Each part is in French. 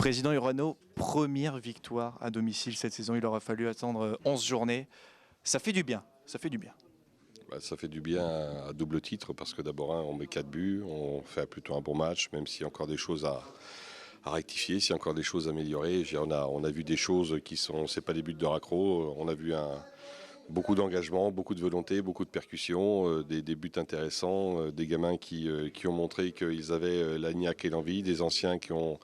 Président Urano, première victoire à domicile cette saison. Il aura fallu attendre 11 journées. Ça fait du bien, ça fait du bien. Ça fait du bien à double titre parce que d'abord, on met 4 buts, on fait plutôt un bon match, même s'il y a encore des choses à rectifier, s'il y a encore des choses à améliorer. On a vu des choses qui sont, c'est pas des buts de raccro, on a vu beaucoup d'engagement, beaucoup de volonté, beaucoup de percussions, des buts intéressants, des gamins qui ont montré qu'ils avaient la niaque et l'envie, des anciens qui ont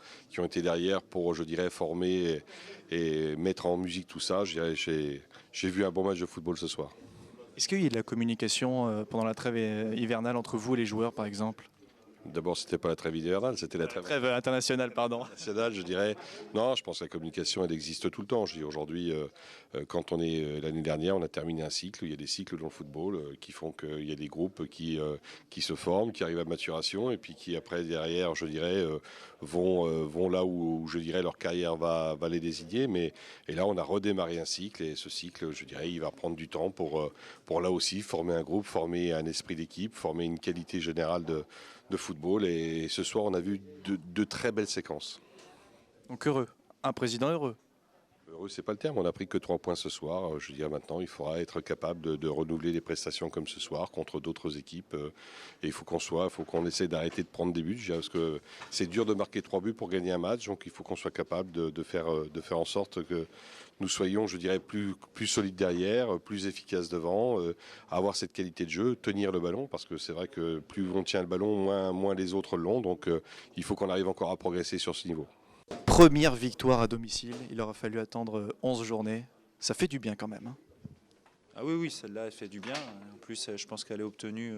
été derrière pour, je dirais, former et mettre en musique tout ça. J'ai vu un bon match de football ce soir. Est-ce qu'il y a eu de la communication pendant la trêve hivernale entre vous et les joueurs, par exemple? D'abord, c'était pas la trêve hivernale, c'était la Trêve internationale, pardon. nationale, je dirais. Non, je pense que la communication, elle existe tout le temps. Je dis aujourd'hui, quand on est l'année dernière, on a terminé un cycle. Il y a des cycles dans le football qui font qu'il y a des groupes qui se forment, qui arrivent à maturation et puis qui après derrière, je dirais, vont là où je dirais leur carrière va les désigner. Et là, on a redémarré un cycle et ce cycle, je dirais, il va prendre du temps pour là aussi former un groupe, former un esprit d'équipe, former une qualité générale de football. Et ce soir, on a vu de très belles séquences. Donc heureux, un président heureux. Heureux, c'est pas le terme. On n'a pris que 3 points ce soir. Je dirais maintenant, il faudra être capable de renouveler des prestations comme ce soir contre d'autres équipes. Et il faut qu'on essaie d'arrêter de prendre des buts. Je dirais, parce que c'est dur de marquer 3 buts pour gagner un match. Donc il faut qu'on soit capable de faire en sorte que nous soyons, je dirais, plus solides derrière, plus efficaces devant, avoir cette qualité de jeu, tenir le ballon. Parce que c'est vrai que plus on tient le ballon, moins les autres l'ont. Donc il faut qu'on arrive encore à progresser sur ce niveau. Première victoire à domicile. Il aura fallu attendre 11 journées. Ça fait du bien quand même, hein. Ah oui, oui, celle-là, elle fait du bien. En plus, je pense qu'elle est obtenue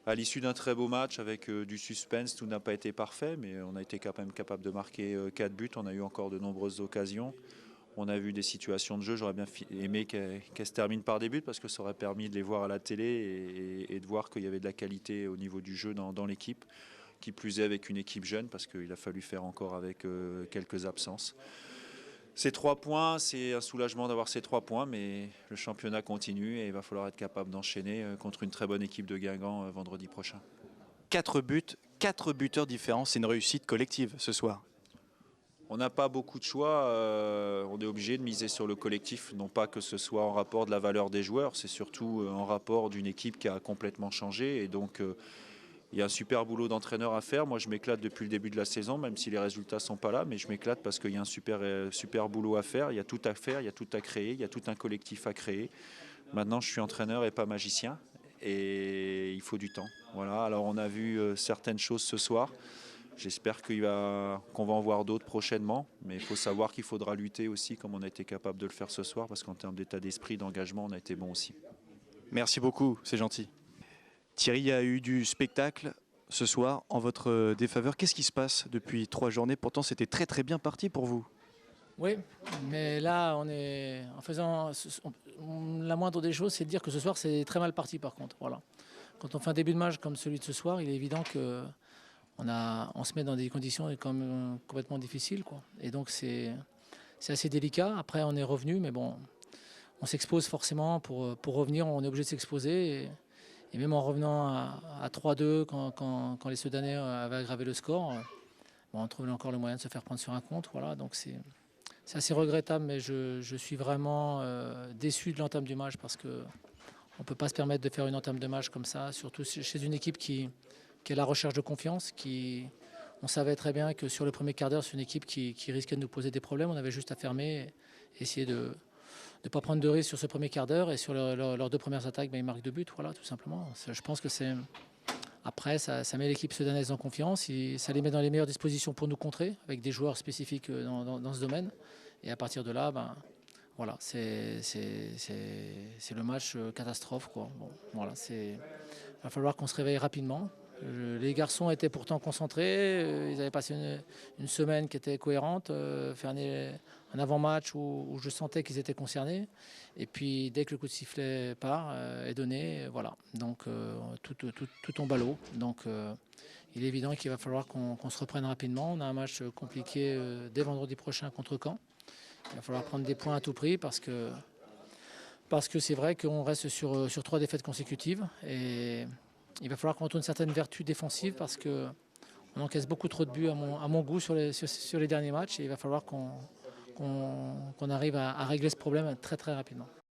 à l'issue d'un très beau match avec du suspense. Tout n'a pas été parfait, mais on a été quand même capable de marquer 4 buts. On a eu encore de nombreuses occasions. On a vu des situations de jeu. J'aurais bien aimé qu'elles se terminent par des buts parce que ça aurait permis de les voir à la télé et de voir qu'il y avait de la qualité au niveau du jeu dans l'équipe. Qui plus est avec une équipe jeune parce qu'il a fallu faire encore avec quelques absences. Ces 3 points, c'est un soulagement d'avoir ces 3 points, mais le championnat continue et il va falloir être capable d'enchaîner contre une très bonne équipe de Guingamp vendredi prochain. 4 buts, 4 buteurs différents. C'est une réussite collective ce soir. On n'a pas beaucoup de choix, on est obligé de miser sur le collectif, non pas que ce soit en rapport de la valeur des joueurs, c'est surtout en rapport d'une équipe qui a complètement changé et donc il y a un super boulot d'entraîneur à faire. Moi, je m'éclate depuis le début de la saison, même si les résultats ne sont pas là. Mais je m'éclate parce qu'il y a un super boulot à faire. Il y a tout à faire, il y a tout à créer, il y a tout un collectif à créer. Maintenant, je suis entraîneur et pas magicien. Et il faut du temps. Voilà. Alors, on a vu certaines choses ce soir. J'espère qu'on va en voir d'autres prochainement. Mais il faut savoir qu'il faudra lutter aussi, comme on a été capable de le faire ce soir. Parce qu'en termes d'état d'esprit, d'engagement, on a été bon aussi. Merci beaucoup, c'est gentil. Thierry, il y a eu du spectacle ce soir en votre défaveur. Qu'est-ce qui se passe depuis 3 journées? Pourtant, c'était très très bien parti pour vous. Oui, mais là, on est en faisant la moindre des choses, c'est de dire que ce soir, c'est très mal parti par contre. Voilà. Quand on fait un début de match comme celui de ce soir, il est évident que on se met dans des conditions quand même complètement difficiles, quoi. Et donc, c'est assez délicat. Après, on est revenu, mais bon, on s'expose forcément pour revenir. On est obligé de s'exposer. Et même en revenant à 3-2, quand les Soudanais avaient aggravé le score, on trouvait encore le moyen de se faire prendre sur un compte. Voilà, donc c'est assez regrettable, mais je suis vraiment déçu de l'entame du match parce qu'on ne peut pas se permettre de faire une entame de match comme ça, surtout chez une équipe qui est à la recherche de confiance. On savait très bien que sur le premier quart d'heure, c'est une équipe qui risquait de nous poser des problèmes. On avait juste à fermer et essayer de ne pas prendre de risques sur ce premier quart d'heure et sur leurs 2 premières attaques, ils marquent 2 buts, voilà, tout simplement. Je pense que c'est... Après, ça met l'équipe soudanaise en confiance, ça les met dans les meilleures dispositions pour nous contrer, avec des joueurs spécifiques dans ce domaine. Et à partir de là, voilà, c'est le match catastrophe, quoi. Bon, voilà, il va falloir qu'on se réveille rapidement. Les garçons étaient pourtant concentrés, ils avaient passé une semaine qui était cohérente, fait un avant-match où je sentais qu'ils étaient concernés. Et puis dès que le coup de sifflet est donné, voilà. Donc tout tombe à l'eau. Donc il est évident qu'il va falloir qu'on se reprenne rapidement. On a un match compliqué dès vendredi prochain contre Caen. Il va falloir prendre des points à tout prix parce que c'est vrai qu'on reste sur 3 défaites consécutives. Et il va falloir qu'on retourne une certaine vertu défensive parce que On encaisse beaucoup trop de buts à mon goût sur les derniers matchs et il va falloir qu'on arrive à régler ce problème très très rapidement.